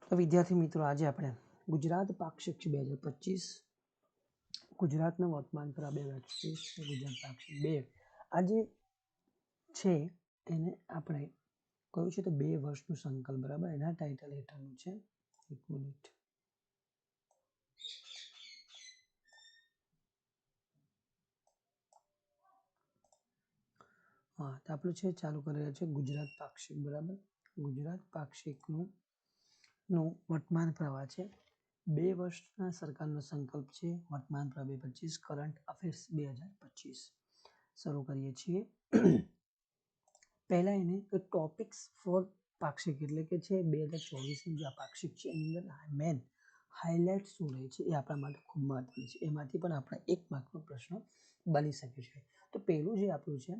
તો વિદ્યાર્થી મિત્રો, આજે આપણે ગુજરાત પાક્ષિક 2025 ગુજરાતના વર્તમાન પર 2025 ગુજરાત પાક્ષિક 2 આજે છે એને આપણે કહ્યું છે તો 2 વર્ષનું સંકલ્પ, બરાબર. એના ટાઇટલ હેઠળનું છે. એક મિનિટ. હા, તો આપણું છે ચાલુ કરી રહ્યા છે ગુજરાત પાક્ષિક, બરાબર. ગુજરાત પાક્ષિકનું વર્તમાન પ્રવાહ છે. 2 વર્ષના સરકારનો સંકલ્પ છે. વર્તમાન પ્રવાહ 2025, કરંટ અફેર્સ 2025 શરૂ કરીએ છીએ. પહેલા એને ટોપિક્સ ફોર પાક્ષિક એટલે કે છે 2024નું જે પાક્ષિક છે એની અંદર મેન હાઇલાઇટ શું રહે છે એ આપણા માટે ખૂબ મહત્વની છે. એમાંથી પણ આપણે 1 માર્કનો પ્રશ્ન બની શકે છે. તો પહેલું જે આપણું છે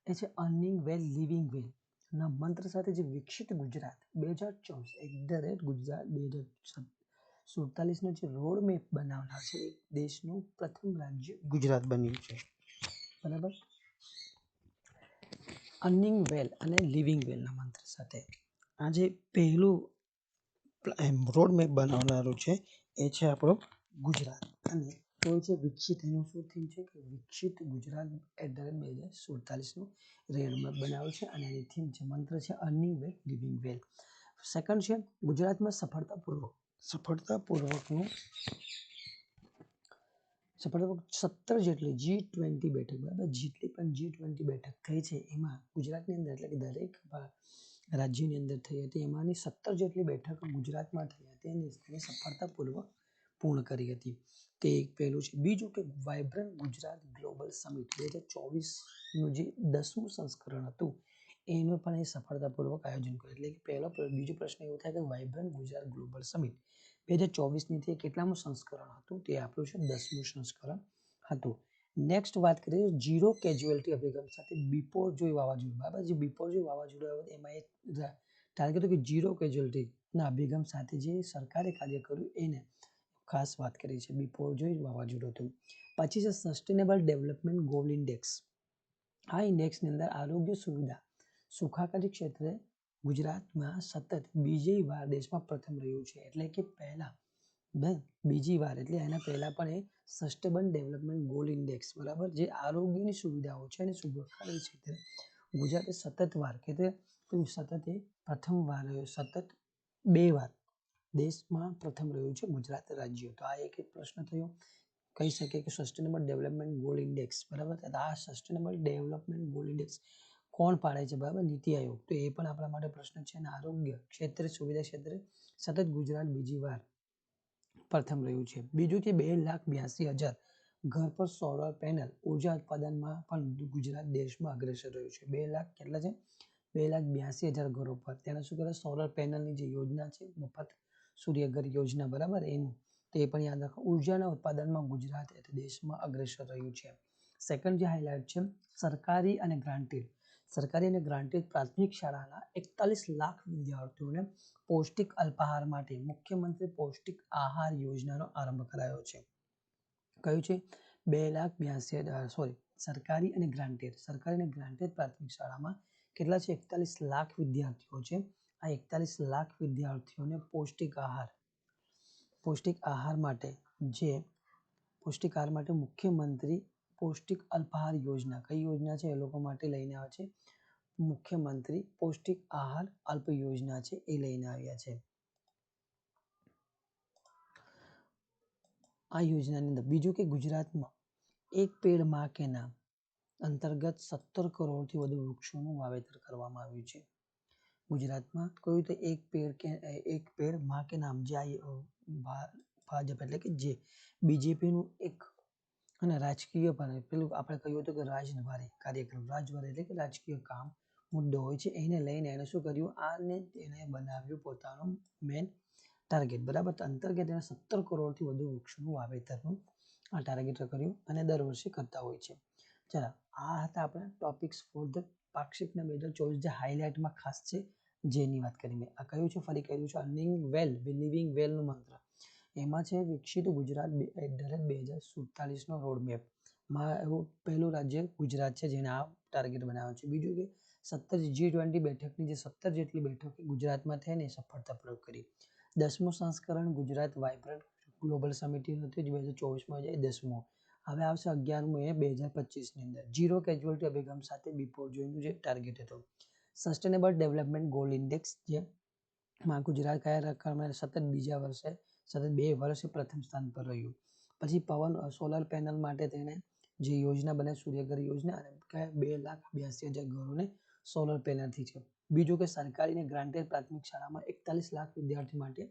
એ છે અર્નિંગ વેલ લિવિંગ વેલ ના મંત્ર સાથે જે વિકસિત ગુજરાત 2024 ગુજરાત 2047નો જે રોડ મેપ બનાવનાર છે એ દેશનું પ્રથમ રાજ્ય ગુજરાત બન્યું છે, બરાબર. અર્નિંગ વેલ અને લિવિંગ વેલના મંત્ર સાથે આ જે પહેલું રોડ મેપ બનાવનારું છે એ છે આપણો ગુજરાત. અને તો છે વિકસિત, એનું શું થીમ છે કે વિકસિત ગુજરાત @2047નું રેડ મેપ બનાવ્યું છે અને એની થીમ છે, મંત્ર છે અર્નિંગ વેલ લિવિંગ વેલ. સેકન્ડ છે ગુજરાતમાં સફળતાપૂર્વકનું 17 જેટલી G20 બેઠક, બરાબર. જેટલી પણ G20 બેઠક થઈ છે એમાં ગુજરાતની અંદર એટલે કે દરેક રાજ્યની અંદર થઈ હતી. એમાંની 17 જેટલી બેઠકો ગુજરાતમાં થઈ હતી અને તેને સફળતાપૂર્વક પૂર્ણ કરી હતી. તે એક પહેલું છે. બીજું કે વાઇબ્રન્ટ ગુજરાત ગ્લોબલ સમિટ 2024નું જે 10મું સંસ્કરણ હતું એનું પણ એ સફળતાપૂર્વક આયોજન કર્યું. એટલે કે બીજો પ્રશ્ન એવો થાય કે વાઇબ્રન્ટ ગુજરાત ગ્લોબલ સમિટ 2024ની તે કેટલામું સંસ્કરણ હતું? તે આપણું છે 10મું સંસ્કરણ હતું. નેક્સ્ટ વાત કરીએ ઝીરો કેઝ્યુઅલ્ટી અભિગમ સાથે બિપોરજોય વાવાઝોડું, બરાબર. જે બિપોરજોય વાવાઝોડું આવ્યું એમાં એક ટાર્ગેટ હતું કે ઝીરો કેઝ્યુઅલ્ટીના અભિગમ સાથે જે સરકારે કાર્ય કર્યું એને ખાસ વાત કરી છે. બિપોરજોય વાવાઝોડું હતું. પછી છે સસ્ટેનેબલ ડેવલપમેન્ટ ગોલ ઇન્ડેક્સ. આ ઇન્ડેક્સની અંદર આરોગ્ય સુવિધા સુખાકારી ક્ષેત્રે ગુજરાતમાં સતત બીજી વાર દેશમાં પ્રથમ રહ્યું છે. એટલે કે પહેલા બીજી વાર એટલે એના પહેલા પણ એ સસ્ટેનેબલ ડેવલપમેન્ટ ગોલ ઇન્ડેક્સ, બરાબર, જે આરોગ્યની સુવિધાઓ છે અને સુખાકારી ક્ષેત્રે ગુજરાતે સતત પ્રથમ વાર સતત 2 વાર દેશમાં પ્રથમ રહ્યું છે ગુજરાત રાજ્ય. તો આ એક પ્રશ્ન થયો. કહી શકીએ કે સસ્ટેનેબલ ડેવલપમેન્ટ ગોલ ઇન્ડેક્સ, બરાબર. આ સસ્ટેનેબલ ડેવલપમેન્ટ ગોલ ઇન્ડેક્સ કોણ પાડે છે? બરાબર, નીતિ આયોગ. તો એ પણ આપણા માટે પ્રશ્ન છે. અને આરોગ્ય ક્ષેત્રે સુવિધા ક્ષેત્રે સતત ગુજરાત બીજી વાર પ્રથમ રહ્યું છે. બીજું કે 2,82,000 ઘર પર સોલર પેનલ ઉર્જા ઉત્પાદનમાં પણ ગુજરાત દેશમાં અગ્રેસર રહ્યું છે. 2 લાખ કેટલા છે? 2,82,000 ઘરો પર તેના શું કરે સોલર પેનલની જે યોજના છે મફત સૂર્યઘર યોજના, બરાબર, એનું તે પણ યાદ રાખો. ઉર્જાના ઉત્પાદનમાં ગુજરાત દેશમાં અગ્રેસર રહ્યું છે. સેકન્ડ જે હાઇલાઇટ છે સરકારી અને ગ્રાન્ટેડ પ્રાથમિક શાળાના 41 લાખ વિદ્યાર્થીઓને પૌષ્ટિક અલ્પાહાર માટે મુખ્યમંત્રી પૌષ્ટિક આહાર યોજનાનો આરંભ કરાયો છે. કયું છે? 2,82,000 સરકારી અને ગ્રાન્ટેડ પ્રાથમિક શાળામાં કેટલા છે? 41 લાખ વિદ્યાર્થીઓ છે. આ 41 લાખ વિદ્યાર્થીઓને પૌષ્ટિક આહાર માટે મુખ્યમંત્રી પૌષ્ટિક અલ્પાહાર યોજના, કઈ યોજના છે એ લોકો માટે લઈને આવે છે? મુખ્યમંત્રી પૌષ્ટિક આહાર અલ્પ યોજના છે એ લઈને આવ્યા છે આ યોજનાની અંદર. બીજું કે ગુજરાતમાં એક પેડ માં કે નામ અંતર્ગત 17 કરોડથી વધુ વૃક્ષોનું વાવેતર કરવામાં આવ્યું છે. ગુજરાતમાં કહ્યું તો એક પેડ માં કે નામ, જે ભાજપ એટલે કે જે બીજેપીનું એક અને રાજકીય પેલું આપણે કહ્યું હતું કે રાજદ્વારી કાર્યક્રમ, રાજદ્વારી એટલે કે રાજકીય કામ મુદ્દો હોય છે. એને લઈને એને શું કર્યું? એને બનાવ્યું પોતાનું મેન ટાર્ગેટ, બરાબર. અંતર્ગત એને 17 કરોડથી વધુ વૃક્ષોનું વાવેતરનું આ ટાર્ગેટ કર્યું અને દર વર્ષે કરતા હોય છે. ચાલો, આ હતા આપણા ટોપિક્સ ફોર ધ પાક્ષિકના 2024 જે હાઇલાઇટમાં ખાસ છે જેની વાત કરી મેં. આ કયું છે? ફરી કહ્યું છે અર્નિંગ વેલ લિવિંગ વેલનું મંત્ર. એમાં છે વિકસિત ગુજરાત @2047નો રોડ મેપમાં એવું પહેલું રાજ્ય ગુજરાત છે જેને આ ટાર્ગેટ બનાવ્યો છે. બીજું કે 17 G20 બેઠકની જે 17 જેટલી બેઠકો ગુજરાતમાં થઈને સફળતાપૂર્વક કરી. 10મું સંસ્કરણ ગુજરાત વાઇબ્રન્ટ ગ્લોબલ સમિટનું હતું, જે 2024માં છે, 10મું. હવે આવશે 11મું એ 2025ની અંદર. ઝીરો કેઝ્યુઅલ્ટી અભિગમ સાથે બિફોર જોઈનું જે ટાર્ગેટ હતો. સસ્ટેનેબલ ડેવલપમેન્ટ ગોલ ઇન્ડેક્સ જેમાં ગુજરાત કયા રકમમાં સતત બીજા વર્ષે સતત 2 વર્ષે પ્રથમ સ્થાન પર રહ્યું. પછી પવન સોલર પેનલ માટે તેને જે યોજના બને સૂર્યઘર યોજના અને 2,82,000 ઘરોને સોલર પેનલથી છે. બીજું કે સરકારી અને ગ્રાન્ટેડ પ્રાથમિક શાળામાં 41 લાખ વિદ્યાર્થી માટે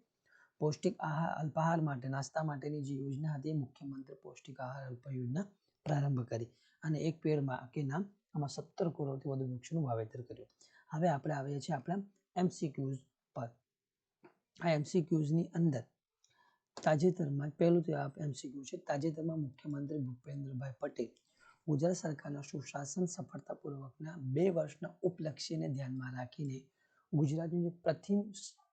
પૌષ્ટિક આહાર અલ્પાહાર માટે નાસ્તા માટેની જે યોજના હતી મુખ્યમંત્રી પૌષ્ટિક આહાર અલ્પ યોજના પ્રારંભ કરી અને એક પેડમાં કે નામ આમાં 17 કરોડથી વધુ વૃક્ષોનું વાવેતર કર્યું. હવે આપણે આવીએ છીએ આપણા MCQs પર. આ MCQsની અંદર તાજેતરમાં પહેલું તો આ MCQ છે. તાજેતરમાં મુખ્યમંત્રી ભૂપેન્દ્રભાઈ પટેલ ગુજરાત સરકારના સુશાસન સફળતાપૂર્વકના 2 વર્ષના ઉપલક્ષ્યને ધ્યાનમાં રાખીને ગુજરાતનું જે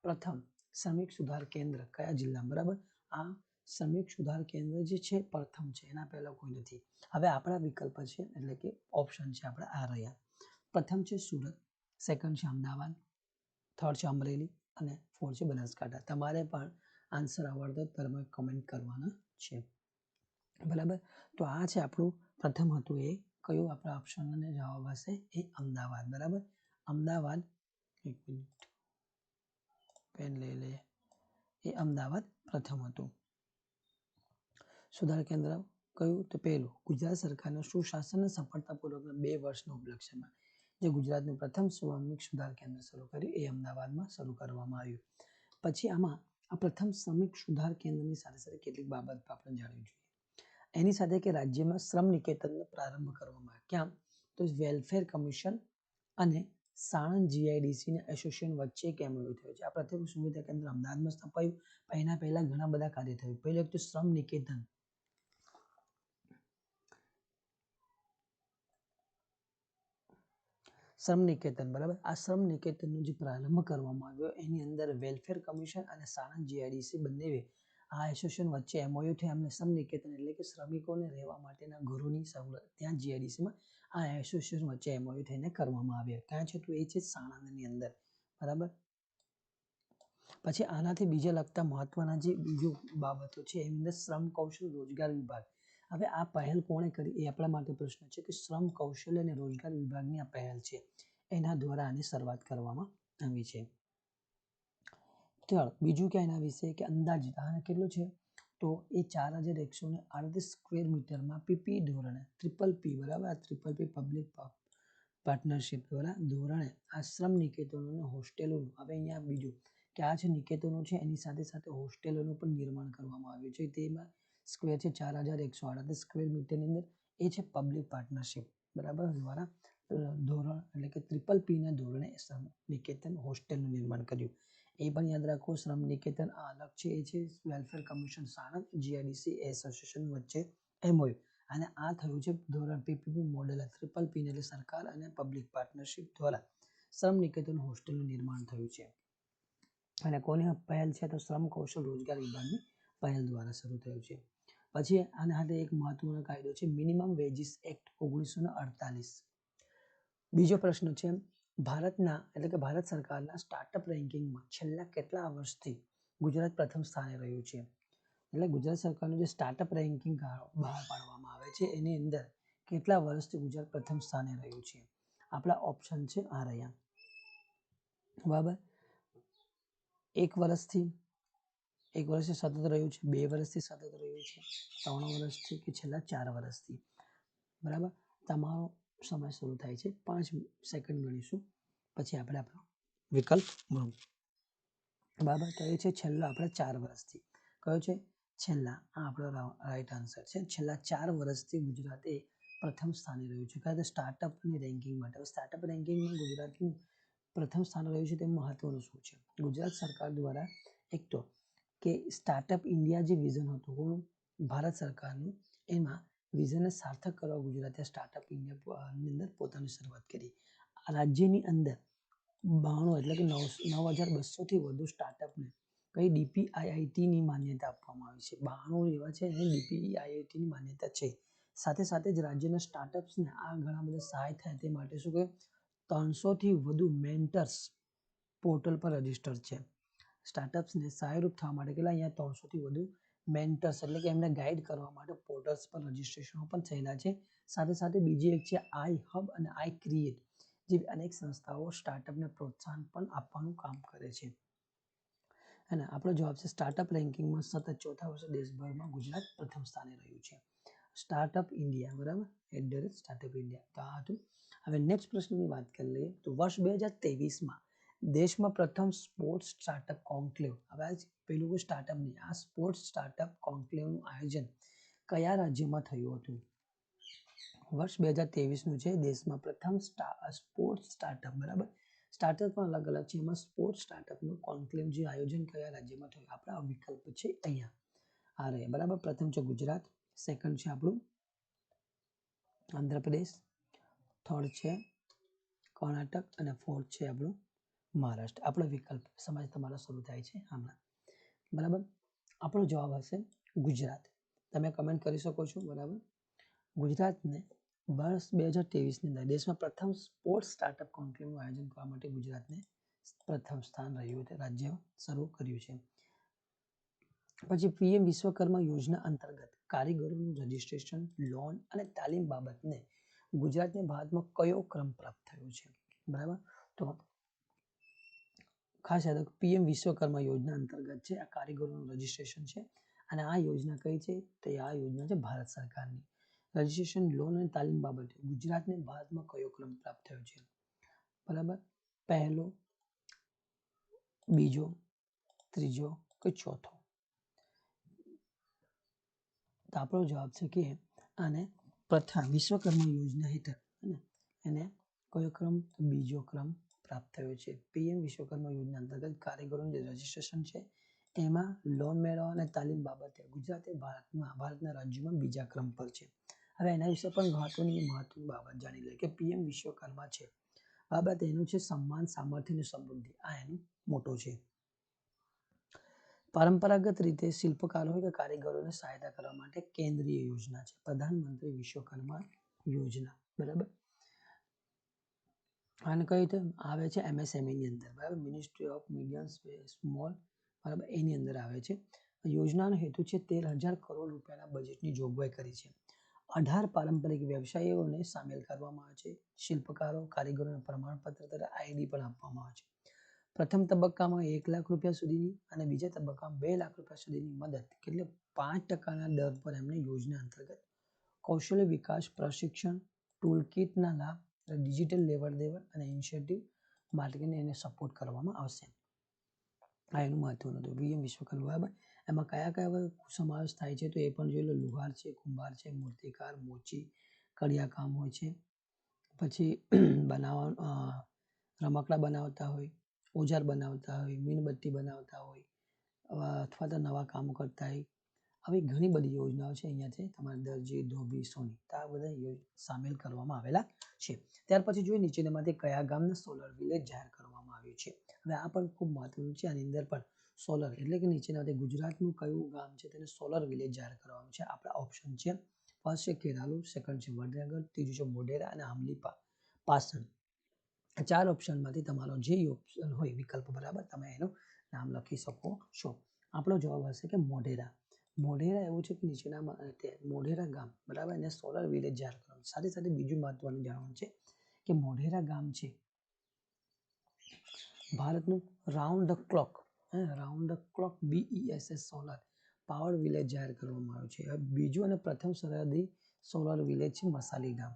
પ્રથમ શ્રમિક સુધાર કેન્દ્ર કયા જિલ્લામાં, બરાબર, આ શ્રમિક સુધાર કેન્દ્ર જે છે પ્રથમ છે, એના પહેલા કોઈ નથી. હવે આપણા વિકલ્પ છે એટલે કે ઓપ્શન છે આપણા આ રહ્યા. પ્રથમ છે સુરત, સેકન્ડ છે અમદાવાદ, થર્ડ છે અમરેલી અને ફોર્થ છે બનાસકાંઠા. તમારે પણ આન્સર આવડતો તમે કમેન્ટ કરવાના છે, બરાબર. તો આ છે આપણું પ્રથમ હતું એ કયું આપણા ઓપ્શન અને જવાબ હશે એ અમદાવાદ, બરાબર. અમદાવાદ, એક મિનિટ પેન લઈ લઈએ, એ અમદાવાદ પ્રથમ હતું. સુધાર કેન્દ્ર કયું તો પહેલું ગુજરાત સરકારનું સુશાસન સફળતાપૂર્વકના 2 વર્ષના ઉપલક્ષ્યમાં જે ગુજરાતનું પ્રથમ શ્રમિક સુધાર કેન્દ્ર શરૂ કર્યું એ અમદાવાદમાં શરૂ કરવામાં આવ્યું. પછી આમાં આ પ્રથમ શ્રમિક સુધાર કેન્દ્રની સાથે સાથે કેટલીક બાબત આપણે જાણવી જોઈએ. એની સાથે કે રાજ્યમાં શ્રમ નિકેતનનો પ્રારંભ કરવામાં આવ્યો. ક્યાં તો વેલફેર કમિશન અને સાણંદ GIDC એસોસિએશન વચ્ચે એક MOU થયો છે. આ પ્રથમ સુવિધા કેન્દ્ર અમદાવાદમાં સ્થપાયું. એના પહેલા ઘણા બધા કાર્ય થયું. પહેલું એક તો શ્રમ નિકેતન, બરાબર. આ શ્રમ નિકેતનનો જે પ્રારંભ કરવામાં આવ્યો એની અંદર વેલફેર કમિશન અને સાણંદ GIDC બંને આ એસોસિએશન વચ્ચે MOU થયા. એમને શ્રમ નિકેતન એટલે કે શ્રમિકોને રહેવા માટેના ઘરોની સવલત ત્યાં GIDCમાં આ એસોસિએશન વચ્ચે MOU થઈને કરવામાં આવ્યા. ક્યાં છે તો એ છે સાણંદની અંદર, બરાબર. પછી આનાથી બીજા લગતા મહત્વના જે બીજો બાબતો છે એની અંદર શ્રમ કૌશલ રોજગાર વિભાગ. હવે આ પહેલ કોણે કરી એ આપણા માટે પ્રશ્ન છે કે શ્રમ કૌશલ્ય અને રોજગાર વિભાગની આ પહેલ છે, એના દ્વારા આની શરૂઆત કરવામાં આવી છે. ચાલો બીજું કે એના વિશે કે અંદાજિત આને કેટલું છે તો એ 4,138 સ્ક્વેર મીટરમાં PPP ધોરણે PPP, બરાબર. આ PPP પબ્લિક પાર્ટનરશિપ દ્વારા ધોરણે આશ્રમ નિકેતનોને હોસ્ટેલોનું, હવે અહીંયા બીજું કે આ જે નિકેતનો છે એની સાથે સાથે હોસ્ટેલોનું પણ નિર્માણ કરવામાં આવ્યું છે. તેમાં સ્ક્વેર છે 4,138 સ્ક્વેર મીટરની અંદર. એ છે પબ્લિક પાર્ટનરશિપ, બરાબર, દ્વારા ધોરણ એટલે કે PPPના ધોરણે શ્રમ નિકેતન હોસ્ટેલનું નિર્માણ કર્યું. એ પણ યાદ રાખો. શ્રમ નિકેતન આ અલગ છે, એ છે welfare commission Sanand GIDC association વચ્ચે MOU અને આ થયું છે ધોરણ PPP મોડેલ PPP એટલે સરકાર અને પબ્લિક પાર્ટનરશિપ દ્વારા શ્રમ નિકેતન હોસ્ટેલનું નિર્માણ થયું છે. અને કોની પહેલ છે તો શ્રમ કૌશલ રોજગાર વિભાગની પહેલ દ્વારા શરૂ થયું છે. પછી આના સાથે એક મહત્વનો કાયદો છે મિનિમમ વેજીસ એક્ટ 1948. બીજો પ્રશ્ન છે ભારતના એટલે કે ભારત સરકારના સ્ટાર્ટઅપ રેન્કિંગમાં છેલ્લા કેટલા વર્ષથી ગુજરાત પ્રથમ સ્થાને રહ્યું છે. એટલે ગુજરાત સરકારનું જે સ્ટાર્ટઅપ રેન્કિંગ બહાર પાડવામાં આવે છે એની અંદર કેટલા વર્ષથી ગુજરાત પ્રથમ સ્થાને રહ્યું છે. આપણા ઓપ્શન છે આ રહ્યા, બરાબર. 1 વર્ષથી સતત રહ્યું છે, 2 વર્ષથી સતત રહ્યું છે, 3 વર્ષથી કે છેલ્લા 4 વર્ષથી, બરાબર. તમારો સમય શરૂ થાય છે. 5 સેકન્ડ ગણીશું પછી આપણે આપણો વિકલ્પ મળું, બરાબર. તો એ છે છેલ્લા આપણે 4 વર્ષથી. કયો છે છેલ્લા? આ આપણો રાઈટ આન્સર છે. છેલ્લા 4 વર્ષથી ગુજરાતે પ્રથમ સ્થાને રહ્યું છે. કારણ કે સ્ટાર્ટઅપની રેન્કિંગ માટે સ્ટાર્ટઅપ રેન્કિંગમાં ગુજરાતનું પ્રથમ સ્થાન રહ્યું છે. તે મહત્વનું શું છે? ગુજરાત સરકાર દ્વારા એક તો કે સ્ટાર્ટઅપ ઇન્ડિયા જે વિઝન હતું ભારત સરકારનું, એમાં વિઝનને સાર્થક કરવા ગુજરાતે સ્ટાર્ટઅપ ઇન્ડિયાની અંદર પોતાની શરૂઆત કરી. રાજ્યની અંદર 92 એટલે કે 9,200થી વધુ સ્ટાર્ટઅપને કઈ DPIITની માન્યતા આપવામાં આવી છે. 92 એવા છે એને DPIITની માન્યતા છે. સાથે સાથે જ રાજ્યના સ્ટાર્ટઅપ્સને આ ઘણા બધા સહાય થાય તે માટે શું કહ્યું 300થી વધુ મેન્ટર્સ પોર્ટલ પર રજીસ્ટર છે. સ્ટાર્ટઅપ્સને સહાયરૂપ થવા માટે કેટલા અહીંયા 300થી વધુ મેન્ટર્સ એટલે કે એમને ગાઈડ કરવા માટે પોર્ટલ્સ પર રજીસ્ટ્રેશનો પણ થયેલા છે. સાથે સાથે બીજી એક છે આઈ હબ અને આઈ ક્રિએટ જેવી અનેક સંસ્થાઓ સ્ટાર્ટઅપને પ્રોત્સાહન પણ આપવાનું કામ કરે છે. અને આપણો જવાબ છે સ્ટાર્ટઅપ રેન્કિંગમાં સતત ચોથા વર્ષે દેશભરમાં ગુજરાત પ્રથમ સ્થાને રહ્યું છે. સ્ટાર્ટઅપ ઇન્ડિયા બરાબર @સ્ટાર્ટઅપ ઇન્ડિયા તો આ હતું. હવે નેક્સ્ટ પ્રશ્નની વાત કરી લઈએ તો વર્ષ 2023માં દેશમાં પ્રથમ સ્પોર્ટ્સ સ્ટાર્ટઅપ કોન્ક્લેવ, હવે પેલું કોઈ સ્ટાર્ટઅપ નહીં, આ સ્પોર્ટ્સ સ્ટાર્ટઅપ કોન્ક્લેવનું આયોજન કયા રાજ્યમાં થયું હતું? વર્ષ 2023નું છે દેશમાં પ્રથમ સ્પોર્ટ્સ સ્ટાર્ટઅપ બરાબર. સ્ટાર્ટઅપમાં અલગ અલગ છે, એમાં સ્પોર્ટ્સ સ્ટાર્ટઅપનું કોન્ક્લેવ જે આયોજન કયા રાજ્યમાં થયું? આપણા વિકલ્પ છે અહીંયા આ રહે બરાબર. પ્રથમ છે ગુજરાત, સેકન્ડ છે આપણું આંધ્રપ્રદેશ, થર્ડ છે કર્ણાટક અને ફોર્થ છે આપણું મહારાષ્ટ્ર. આપણો વિકલ્પ સમજ તમારો શરૂ થાય છે હમણાં બરાબર. આપણો જવાબ હશે ગુજરાત. તમે કમેન્ટ કરી શકો છો બરાબર. ગુજરાતને વર્ષ 2023ની અંદર દેશમાં પ્રથમ સ્પોર્ટ્સ સ્ટાર્ટઅપ કોન્ક્લેવનું આયોજન કરવા માટે ગુજરાતને પ્રથમ સ્થાન રહ્યું છે, રાજ્ય શરૂ કર્યું છે. પછી પીએમ વિશ્વકર્મા યોજના અંતર્ગત કારીગરોનું રજીસ્ટ્રેશન, લોન અને તાલીમ બાબતને ગુજરાતને ભારતમાં કયો ક્રમ પ્રાપ્ત થયો છે? બરાબર. તો ખાસ યાદ પીએમ વિશ્વકર્મા યોજના અંતર્ગત છે આ કારીગરોનું રજીસ્ટ્રેશન છે. અને આ યોજના કઈ છે? તો આ યોજના છે ભારત સરકારની. રજીસ્ટ્રેશન, લોન અને તાલીમ બાબતે ગુજરાતને ભારતમાં કયો ક્રમ પ્રાપ્ત થયો છે? બરાબર. પહેલો, બીજો, ત્રીજો કે ચોથો? તો આપણો જવાબ છે કે આને પ્રથમ વિશ્વકર્મા યોજના હેઠળ એને કયો ક્રમ? બીજો ક્રમ પ્રાપ્ત થયો છે. પીએમ વિશ્વકર્મા યોજના અંતર્ગત કારીગરોનું જે રજીસ્ટ્રેશન છે એમાં લોન મેળવવા અને તાલીમ બાબતે ગુજરાતે ભારતના રાજ્યોમાં બીજા ક્રમ પર છે. હવે એના વિશે પણ મહત્વની બાબત જાણી લે કે પીએમ વિશ્વકર્મા છે બાબત એનું છે સન્માન, સામર્થ્ય અને સમૃદ્ધિ. આ એનું મોટો છે. પરંપરાગત રીતે શિલ્પકારો કે કારીગરોને સહાયતા કરવા માટે કેન્દ્રીય યોજના છે પ્રધાનમંત્રી વિશ્વકર્મા યોજના બરાબર. આને કઈ રીતે આવે છે? એમએસએમઈની અંદર બરાબર, મિનિસ્ટ્રી ઓફ મીડિયમ સ્મોલ બરાબર એની અંદર આવે છે. યોજનાનો હેતુ છે 13,000 કરોડ રૂપિયાના બજેટની જોગવાઈ કરી છે. 18 પારંપરિક વ્યવસાયોને સામેલ કરવામાં આવે છે. શિલ્પકારો, કારીગરોને પ્રમાણપત્ર તથા આઈડી પણ આપવામાં આવે છે. પ્રથમ તબક્કામાં 1 લાખ રૂપિયા સુધીની અને બીજા તબક્કામાં 2 લાખ રૂપિયા સુધીની મદદ એટલે 5% દર પર એમને યોજના અંતર્ગત કૌશલ્ય વિકાસ, પ્રશિક્ષણ, ટૂલ કિટના લાભ, ડિજિટલ લેવડ દેવડ અને ઇનિશિયેટિવ માર્કેટિંગ એને સપોર્ટ કરવામાં આવશે. આ એનું મહત્વનું હતું પીએમ વિશ્વકર્મા બરાબર. એમાં કયા કયા સમાવેશ થાય છે તો એ પણ જોઈ લો. લુહાર છે, કુંભાર છે, મૂર્તિકાર, મોચી, કડિયા કામ હોય છે, પછી રમકડા બનાવતા હોય, ઓજાર બનાવતા હોય, મીણબત્તી બનાવતા હોય અથવા તો નવા કામો કરતા હોય. આવી ઘણી બધી યોજનાઓ છે અહીંયાથી તમારે દરજી, ધોબી, સોની તો આ બધા સામેલ કરવામાં આવેલા છે. ત્યાર પછી જોઈએ નીચેનામાંથી કયા ગામને સોલર વિલેજ જાહેર કરવામાં આવ્યું છે. હવે આ પણ ખૂબ મહત્વનું છે. આની અંદર પણ સોલર એટલે કે નીચેનામાંથી ગુજરાતનું કયું ગામ છે તેને સોલર વિલેજ જાહેર કરવામાં છે? આપણા ઓપ્શન છે ફર્સ્ટ છે ખેરાલુ, સેકન્ડ છે વડનગર, ત્રીજું છે મોઢેરા અને આંબલી પાસણ. 4 ઓપ્શનમાંથી તમારો જે ઓપ્શન હોય વિકલ્પ બરાબર તમે એનું નામ લખી શકો છો. આપણો જવાબ હશે કે મોઢેરા. મોઢેરા એવું છે કે નીચેના મોઢેરા ગામ બરાબર એને સોલર વિલેજ જાહેર કરવામાં. સાથે સાથે બીજું મહત્વનું જાણવાનું છે કે મોઢેરા ગામ છે ભારતનું round the clock BESS solar power village જાહેર કરવામાં આવ્યું છે. બીજું અને પ્રથમ સરહદી સોલર વિલેજ છે મસાલી ગામ.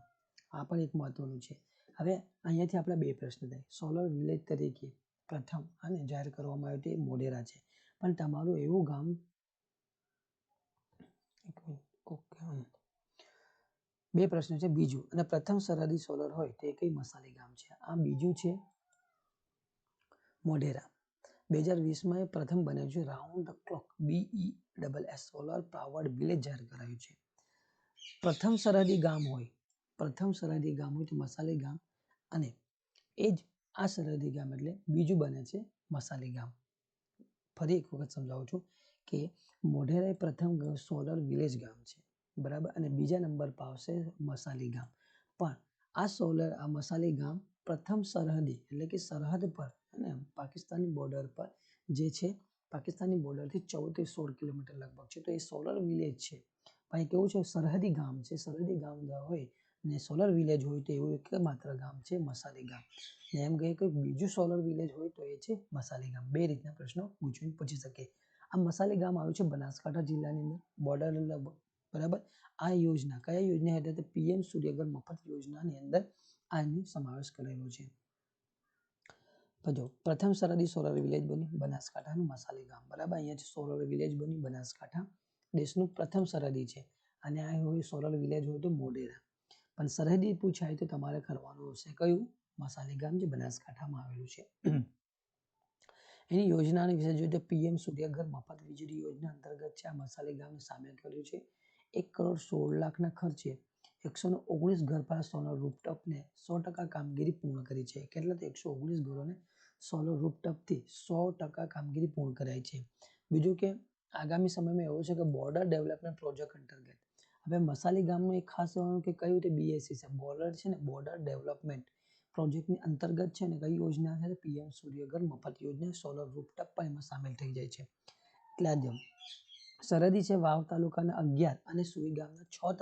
આ પણ એક મહત્વનું છે. હવે અહીંયાથી આપણે 2 પ્રશ્ન થાય. સોલર વિલેજ તરીકે પ્રથમ અને જાહેર કરવામાં આવ્યું તે મોઢેરા છે, પણ તમારું એવું ગામ ઓકે 2 પ્રશ્ન છે. બીજું અને પ્રથમ સરહદી સોલર હોય તે કઈ મસાલી ગામ છે? આ બીજું છે મોઢેરા. 2020માં એ પ્રથમ બન્યું છે round the clock BESS solar powered village જાહેર કરાયું છે. પ્રથમ સરહદી ગામ હોય તો મસાલી ગામ અને એ જ આ સરહદી ગામ એટલે બીજું બને છે મસાલી ગામ. ફરી એક વખત સમજાવું છું કે મોઢેરા એ પ્રથમ સોલર વિલેજ ગામ છે બરાબર અને બીજા નંબર પર આવશે મસાલી ગામ. પણ આ મસાલી ગામ પ્રથમ સરહદી એટલે કે સરહદ પર અને પાકિસ્તાની બોર્ડર પર જે છે પાકિસ્તાનની બોર્ડરથી 14 થી 16 કિલોમીટર લગભગ છે. તો એ સોલર વિલેજ છે, પણ કેવું છે, સરહદી ગામ છે. સરહદી ગામ હોય ને સોલર વિલેજ હોય તો એવું એક માત્ર ગામ છે મસાલી ગામ. ને એમ કહે કે બીજું સોલર વિલેજ હોય તો એ છે મસાલી ગામ. બે રીતના પ્રશ્નો પૂછી શકે. આ મસાલી ગામ આવ્યું છે બનાસકાંઠા જિલ્લાની અંદર, બોર્ડર લગભગ, બરાબર. આ યોજના કયા યોજના હેઠળ? પીએમ સૂર્યઘર મફત યોજનાની અંદર આનો સમાવેશ કરેલો છે. તો જો પ્રથમ સરહદી સોલર વિલેજ બન્યું બનાસકાંઠાનું મસાલી ગામ, બરાબર. અહીંયા સોલર વિલેજ બન્યું બનાસકાંઠા, દેશનું પ્રથમ સરહદી છે. અને આ હોય સોલર વિલેજ હોય તો મોઢેરા. પણ સરહદી પૂછાય તો તમારે કરવાનું હશે કયું? મસાલી ગામ, જે બનાસકાંઠામાં આવેલું છે. એની યોજનાની વિશે જોઈએ તો પીએમ સૂર્યઘર મફત વીજળી યોજના અંતર્ગત છે આ મસાલી ગામને સામેલ કર્યું છે. 1,16,00,000ના ખર્ચે 119 ઘરપાળ સોલર રૂફટોપને 100% કામગીરી પૂર્ણ કરી છે. કેટલા? 119 ઘરોને સોલર રૂફટોપથી 100% કામગીરી પૂર્ણ કરાઈ છે. બીજું કે આગામી સમયમાં એવું છે કે બોર્ડર ડેવલપમેન્ટ પ્રોજેક્ટ અંતર્ગત હવે મસાલી ગામનું એક ખાસ કહેવાનું કે કયું તે બીએસસી છે, બોર્ડર છે ને, બોર્ડર ડેવલપમેન્ટ પ્રોજેક્ટની અંતર્ગત છે ને કઈ યોજના છે? પીએમ સૂર્યઘર મફત યોજના, સોલર રૂફટોપ પણ એમાં સામેલ થઈ જાય છે. એટલે જ સરહદી છે વાવ તાલુકાના 11 અને સુઈ ગામના 6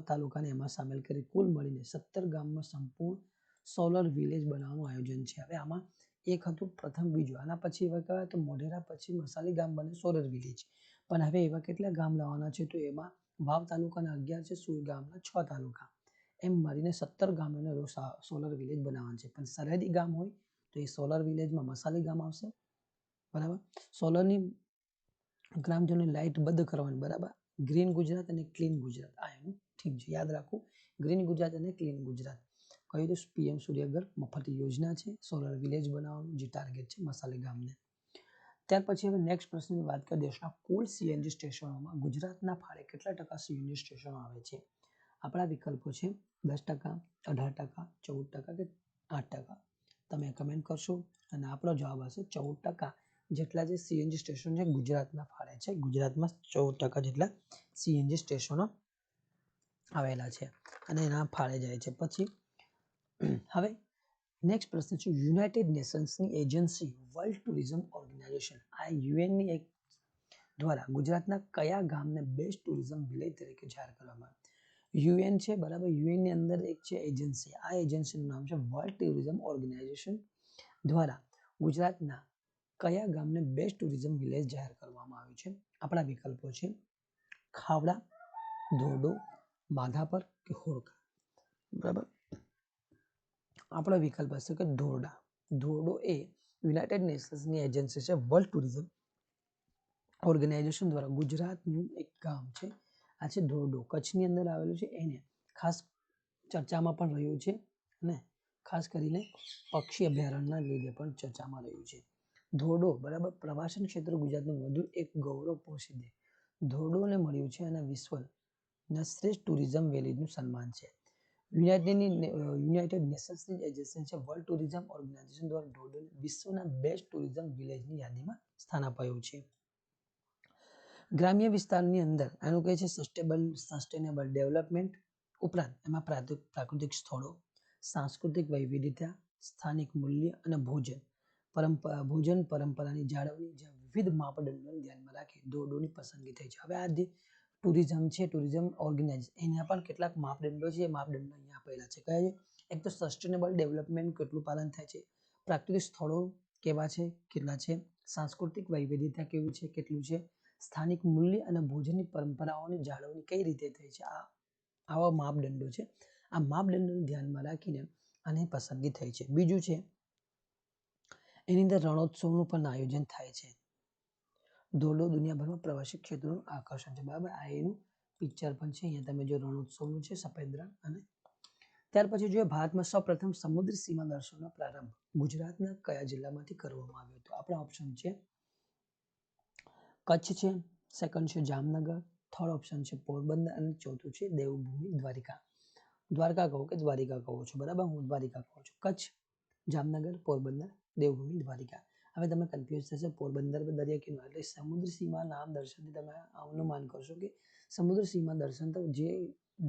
તાલુકાને એમાં સામેલ કરી કુલ મળીને 17 ગામમાં સંપૂર્ણ સોલર વિલેજ બનાવવાનું આયોજન છે. હવે આમાં એક હતું પ્રથમ, બીજું, આના પછી એવા કહેવાય તો મોઢેરા પછી મસાલી ગામ બને સોલર વિલેજ. પણ હવે એવા કેટલા ગામ લાવવાના છે? તો એમાં વાવ તાલુકાના 11 છે, સુઈ ગામના 6 તાલુકા, એમ મળીને 17 ગામોને સોલર વિલેજ બનાવવાનું છે. પણ સરહદી ગામ હોય તો એ સોલર વિલેજમાં મસાલી ગામ આવશે, બરાબર. સોલરની ગ્રામજનોને લાઇટ બંધ કરવાની, બરાબર. ગ્રીન ગુજરાત અને ક્લીન ગુજરાત, આ એનું ઠીક છે, યાદ રાખવું. ગ્રીન ગુજરાત અને ક્લીન ગુજરાત કયું? તો પીએમ સૂર્યઘર મફત યોજના છે, સોલર વિલેજ બનાવવાનું જે ટાર્ગેટ છે મસાલી ગામને. ત્યાર પછી હવે નેક્સ્ટ પ્રશ્નની વાત કરીએ. દેશના કુલ સીએનજી સ્ટેશનોમાં ગુજરાતના ફાળે કેટલા ટકા સીએનજી સ્ટેશનો આવે છે? આપણા વિકલ્પો છે 10%, 18%, 14% કે 8%. તમે કમેન્ટ કરશો અને આપણો જવાબ હશે 14% જેટલા જે સીએનજી સ્ટેશન છે ગુજરાતના ફાળે છે. ગુજરાતમાં 14% જેટલા સીએનજી સ્ટેશનો આવેલા છે અને એના ફાળે જાય છે. પછી હવે નેક્સ્ટ પ્રશ્ન છે, યુનાઇટેડ નેશન્સની એજન્સી વર્લ્ડ ટુરિઝમ ઓર્ગેનાઇઝેશન, આ યુએનની એક દ્વારા ગુજરાતના કયા ગામને બેસ્ટ ટુરિઝમ વિલેજ તરીકે જાહેર કરવામાં આવ્યું? યુએન છે, બરાબર. યુએનની અંદર એક છે એજન્સી, આ એજન્સીનું નામ છે વર્લ્ડ ટુરિઝમ ઓર્ગેનાઇઝેશન દ્વારા ગુજરાતના કયા ગામને બેસ્ટ ટુરિઝમ વિલેજ જાહેર કરવામાં આવ્યું છે? આપણા વિકલ્પો છે ખાવડા, ધોરડો, માધાપર કે હોડકા, બરાબર. આપણો વિકલ્પ હશે કે ધોરડા. ધોરડો એ યુનાઇટેડ નેશન્સની એજન્સી છે વર્લ્ડ ટુરિઝમ ઓર્ગેનાઇઝેશન દ્વારા ગુજરાતનું એક ગામ છે, આ છે ધોરડો, કચ્છની અંદર આવેલું છે. એને ખાસ ચર્ચામાં પણ રહ્યું છે અને ખાસ કરીને પક્ષી અભયારણ્યના લીધે પણ ચર્ચામાં રહ્યું છે. ધોરડો, બરાબર. પ્રવાસન ક્ષેત્ર ગુજરાતનું વધુ એક ગૌરવપૂર્ણ સિદ્ધિ ધોરડોને મળ્યું છે અને વિશ્વના શ્રેષ્ઠ ટુરિઝમ વિલેજનું સન્માન છે. યુનાઇટેડ નેશન્સની એજન્સી છે વર્લ્ડ ટુરિઝમ ઓર્ગેનાઇઝેશન દ્વારા ધોરડોને વિશ્વના બેસ્ટ ટુરિઝમ વિલેજની યાદીમાં સ્થાન અપાયું છે. ગ્રામ્ય વિસ્તારની અંદર આનું કહે છે સસ્ટેનેબલ ડેવલપમેન્ટ ઉપરાંત એમાં પ્રાકૃતિક સ્થળો, સાંસ્કૃતિક વૈવિધ્યતા, સ્થાનિક મૂલ્ય અને ભોજન પરંપરાની જાળવણી જેવા વિવિધ માપદંડોને ધ્યાનમાં રાખી ધોરડોની પસંદગી થઈ છે. હવે આ જે ટુરિઝમ છે, ટુરિઝમ ઓર્ગેનાઇઝ, એના પણ કેટલાક માપદંડો છે, એ માપદંડો અહીંયા આપેલા છે. કયા છે? એક તો સસ્ટેનેબલ ડેવલપમેન્ટ કેટલું પાલન થાય છે, પ્રાકૃતિક સ્થળો કેવા છે, કેટલા છે, સાંસ્કૃતિક વૈવિધ્યતા કેવું છે, કેટલું છે, સ્થાનિક મૂલ્ય અને ભોજનની પરંપરાઓની જાળવણી કઈ રીતે થઈ છે. આવા માપદંડો છે. આ માપદંડોને ધ્યાનમાં રાખીને આની પસંદગી થઈ છે. બીજું છે એની અંદર રણોત્સવનું પણ આયોજન થાય છે. ધોરડો દુનિયાભરમાં પ્રવાસી ક્ષેત્રોનું આકર્ષણ છે, બરાબર. આ એનું પિક્ચર પણ છે, અહીંયા તમે જો રણોત્સવનું છે, સફેદ રણ. અને ત્યાર પછી જોઈએ ભારતમાં સૌપ્રથમ સમુદ્રી સીમા દર્શનનો પ્રારંભ ગુજરાતના કયા જિલ્લામાંથી કરવામાં આવ્યો હતો? આપણા ઓપ્શન છે કચ્છ છે, સેકન્ડ છે જામનગર, થર્ડ ઓપ્શન છે પોરબંદર અને ચોથું છે દેવભૂમિ દ્વારિકા. દ્વારકા કહો કે દ્વારિકા કહો છો, બરાબર. હું દ્વારિકા કહું છું. કચ્છ, જામનગર, પોરબંદર, દેવભૂમિ દ્વારિકા. હવે તમે કન્ફ્યુઝ થશે, પોરબંદર દરિયા કિનારો એટલે સમુદ્ર સીમા નામ દર્શનથી તમે અનુમાન કરશો કે સમુદ્ર સીમા દર્શન તો જે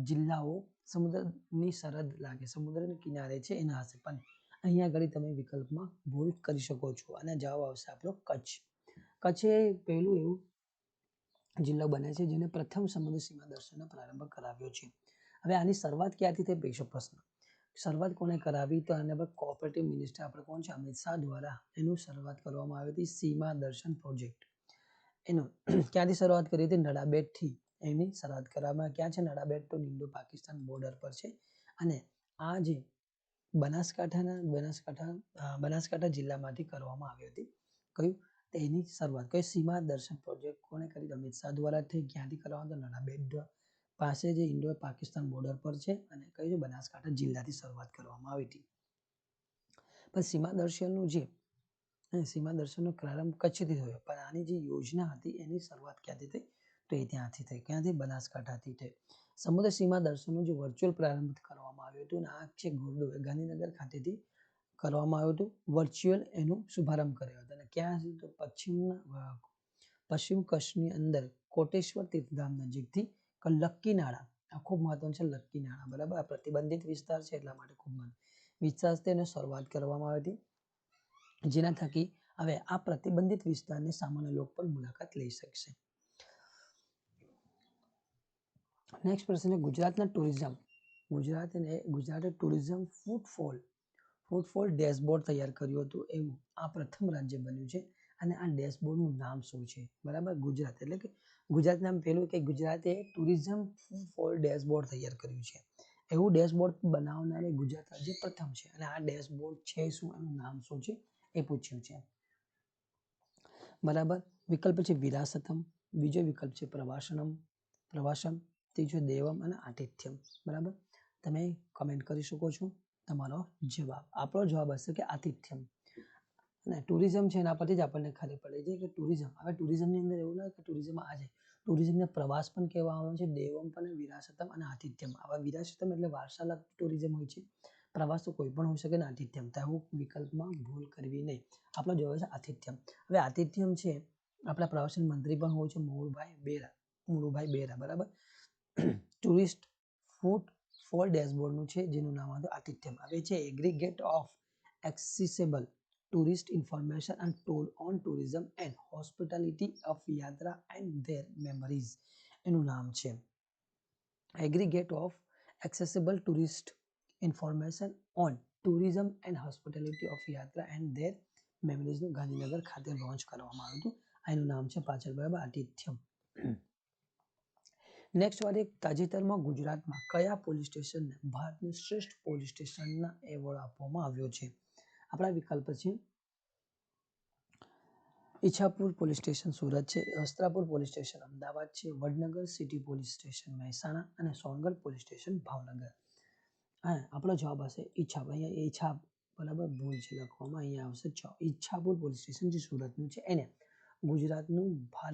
જિલ્લાઓ સમુદ્રની સરહદ લાગે, સમુદ્રના કિનારે છે એના હશે. પણ અહીંયા આગળ તમે વિકલ્પમાં ભૂલ કરી શકો છો અને જવાબ આવશે આપણો કચ્છ. કચ્છ એ પહેલું એવું જિલ્લો બને છે જેને પ્રથમ સમુદ્ર સીમા દર્શનનો પ્રારંભ કરાવ્યો છે. હવે આની શરૂઆત ક્યાંથી થઈ પહેલો પ્રશ્ન. શરૂઆત કોને કરાવી તો આના પર કોઓપરેટિવ મિનિસ્ટર આપણે કોણ છે અમિત શાહ દ્વારા એનું શરૂઆત કરવામાં આવી હતી સીમા દર્શન પ્રોજેક્ટ. એનું ક્યાંથી શરૂઆત કરી હતી નડાબેટથી એની શરૂઆત કરવામાં. ક્યાં છે નડાબેટ તો ઇન્ડો પાકિસ્તાન બોર્ડર પર છે અને આ જે બનાસકાંઠા જિલ્લામાંથી કરવામાં આવી હતી. કયું તેની શરૂઆત કઈ સીમા દર્શન પ્રોજેક્ટ કોને કરી અમિત શાહ દ્વારા થઈ. ક્યાંથી કરવામાં તો નડાબેટ પાસે જે ઇન્ડો પાકિસ્તાન બોર્ડર પર છે અને કઈ છે બનાસકાંઠા જિલ્લાથી શરૂઆત કરવામાં આવી હતી. પણ સીમા દર્શનનો પ્રારંભ કચ્છથી થયો પણ આની જે યોજના હતી એની શરૂઆત ક્યાંથી થઈ તો એ ત્યાંથી થઈ. ક્યાંથી બનાસકાંઠાથી થઈ. સમુદ્ર સીમા દર્શનનો જે વર્ચ્યુઅલ પ્રારંભ કરવામાં આવ્યો હતો અને આ છે ગાંધીનગર ખાતેથી કરવામાં આવ્યું હતું. વર્ચ્યુઅલ એનું શુભારંભ કર્યો હતો અને ક્યાં તો પશ્ચિમ કચ્છની અંદર કોટેશ્વર તીર્થધામ નજીકથી લક્કી નાળા. આ ખૂબ મહત્વનું છે લક્કી નાળા. બરાબર, આ પ્રતિબંધિત વિસ્તાર છે એટલા માટે ખૂબ વિસ્તાર તેની શરૂઆત કરવામાં આવી હતી જેના થકી હવે આ પ્રતિબંધિત વિસ્તારની સામાન્ય લોકો પણ મુલાકાત લઈ શકશે. નેક્સ્ટ પ્રશ્ન છે ગુજરાતના ટુરિઝમ. ગુજરાતે ટુરિઝમ ફૂટફોલ ડેશબોર્ડ તૈયાર કર્યું હતું એવું આ પ્રથમ રાજ્ય બન્યું છે અને આ ડેશબોર્ડનું નામ શું છે. બરાબર, ગુજરાત એટલે કે ગુજરાત નામ પેલું કે ગુજરાતે ટુરિઝમ ફૂટફોલ ડેશબોર્ડ તૈયાર કર્યું છે એવું ડેશબોર્ડ બનાવનારે ગુજરાત રાજ્ય પ્રથમ છે અને આ ડેશબોર્ડ છે શું એનું નામ શું છે એ પૂછ્યું છે. બરાબર, વિકલ્પ છે વિરાસતમ, બીજો વિકલ્પ છે પ્રવાસમ, ત્રીજો દેવમ અને આતિથ્યમ. બરાબર, તમે કમેન્ટ કરી શકો છો તમારો જવાબ. આપણો જવાબ હશે કે આતિથ્યમ. અને ટુરિઝમ છે એના પરથી જ આપણને ખબર પડે છે કે ટુરિઝમ. હવે ટુરિઝમની અંદર એવું ના કે ટુરિઝમ આ છે, ટુરિઝમને પ્રવાસ પણ કહેવામાં આવે છે, દેવમ પણ, વિરાસતમ અને આતિથ્યમ. આવા વિરાસતમ એટલે વારસાગત ટુરિઝમ હોય છે, પ્રવાસ તો કોઈ પણ હોઈ શકે ને આતિથ્યમ. તો આવું વિકલ્પમાં ભૂલ કરવી નહીં. આપણો જવાબ છે આતિથ્યમ. હવે આતિથ્યમ છે આપણા પ્રવાસન મંત્રી પણ હોય છે મુળુભાઈ બેરા. બરાબર, ટુરિસ્ટ ફૂટફોલ ડેશબોર્ડનું છે જેનું નામ હતું આતિથ્યમ. હવે છે aggregate of accessible tourist information and told on tourism and hospitality of યાત્રા and their memories એનું નામ છે aggregate of accessible tourist information on tourism and hospitality of યાત્રા એન્ડ ધેર મેમરીઝનું ગાંધીનગર ખાતે લોન્ચ કરવામાં આવ્યું હતું. એનું નામ છે પાછળ. બરાબર, આતિથ્યમ. નેક્સ્ટ વાત, એક તાજેતરમાં ગુજરાતમાં કયા પોલીસ સ્ટેશનને ભારતનું શ્રેષ્ઠ પોલીસ સ્ટેશનના એવોર્ડ આપવામાં આવ્યો છે. આપણા વિકલ્પ છે ઈચ્છાપુર પોલીસ સ્ટેશન સુરત છે, વસ્ત્રાપુર પોલીસ સ્ટેશન અમદાવાદ છે, Vadnagar city police station Mehsana અને સોનગઢ પોલીસ સ્ટેશન ભાવનગર. હા, આપણો જવાબ હશે ઈચ્છાપુર. અહીંયા ઈચ્છા બરાબર ભૂલ છે લખવામાં. અહીંયા આવશે ઈચ્છાપુર પોલીસ સ્ટેશન જે સુરતનું છે એને ગુજરાતનું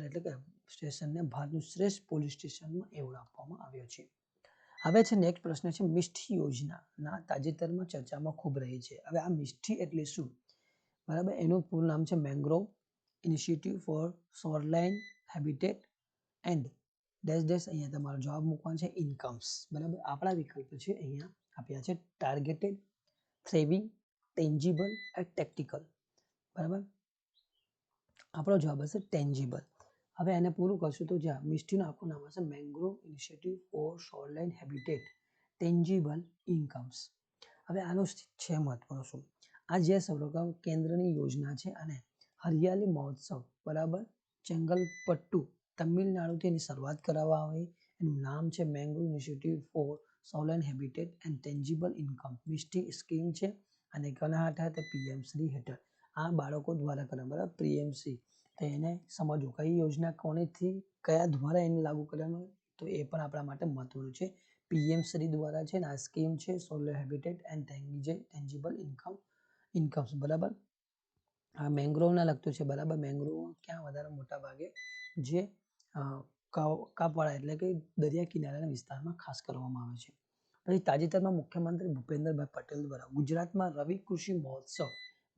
એટલે કે સ્ટેશનને ભારતનું શ્રેષ્ઠ પોલીસ સ્ટેશનમાં એવોર્ડ આપવામાં આવ્યો છે. હવે છે નેક્સ્ટ પ્રશ્ન છે મિષ્ટી યોજના તાજેતરમાં ચર્ચામાં ખૂબ રહી છે. હવે આ મિષ્ટી એટલે શું. બરાબર, એનું પૂરું નામ છે Mangrove Initiative for Shoreline Habitat and dash. અહીંયા તમારો જવાબ મૂકવાનો છે ઇન્કમ્સ. બરાબર, આપણા વિકલ્પ છે અહીંયા આપ્યા છે ટાર્ગેટેડ, થ્રેવિંગ, ટેન્જિબલ અને ટેક્ટિકલ. બરાબર, આપણો જવાબ હશે ટેન્જિબલ. હવે એને પૂરું કરશું તો જ્યાં મિષ્ટીનું આખું નામ હશે Mangrove Initiative for Shoreline Habitat Tangible Incomes. હવે આનું છે મહત્વનું શું. આ જે સૌરગામ કેન્દ્રની યોજના છે અને હરિયાળી મહોત્સવ બરાબર ચેંગલપટ્ટુ તમિલનાડુથી એની શરૂઆત કરવામાં આવી. એનું નામ છે Mangrove Initiative for Shoreline Habitat and Tangible Income. Mishti scheme છે અને કોના હેઠળ પીએમશ્રી હેઠળ આ બાળકો દ્વારા કરે. બરાબર, પીએમસી. તો એને સમજવું કઈ યોજના કોનેથી કયા દ્વારા એને લાગુ કરવાનું તો એ પણ આપણા માટે મહત્વનું છે. પીએમશ્રી દ્વારા છે ને આ સ્કીમ છે સોલર હેબિટેટ એન્ડ ટેન્જિબલ ઇન્કમ્સ. બરાબર, આ મેંગ્રોવના લગતું છે. બરાબર, મેંગ્રોવ ક્યાં વધારે મોટા ભાગે જે કાપવાળા એટલે કે દરિયા કિનારાના વિસ્તારમાં ખાસ કરવામાં આવે છે. પછી તાજેતરમાં મુખ્યમંત્રી ભૂપેન્દ્રભાઈ પટેલ દ્વારા ગુજરાતમાં રવિ કૃષિ મહોત્સવ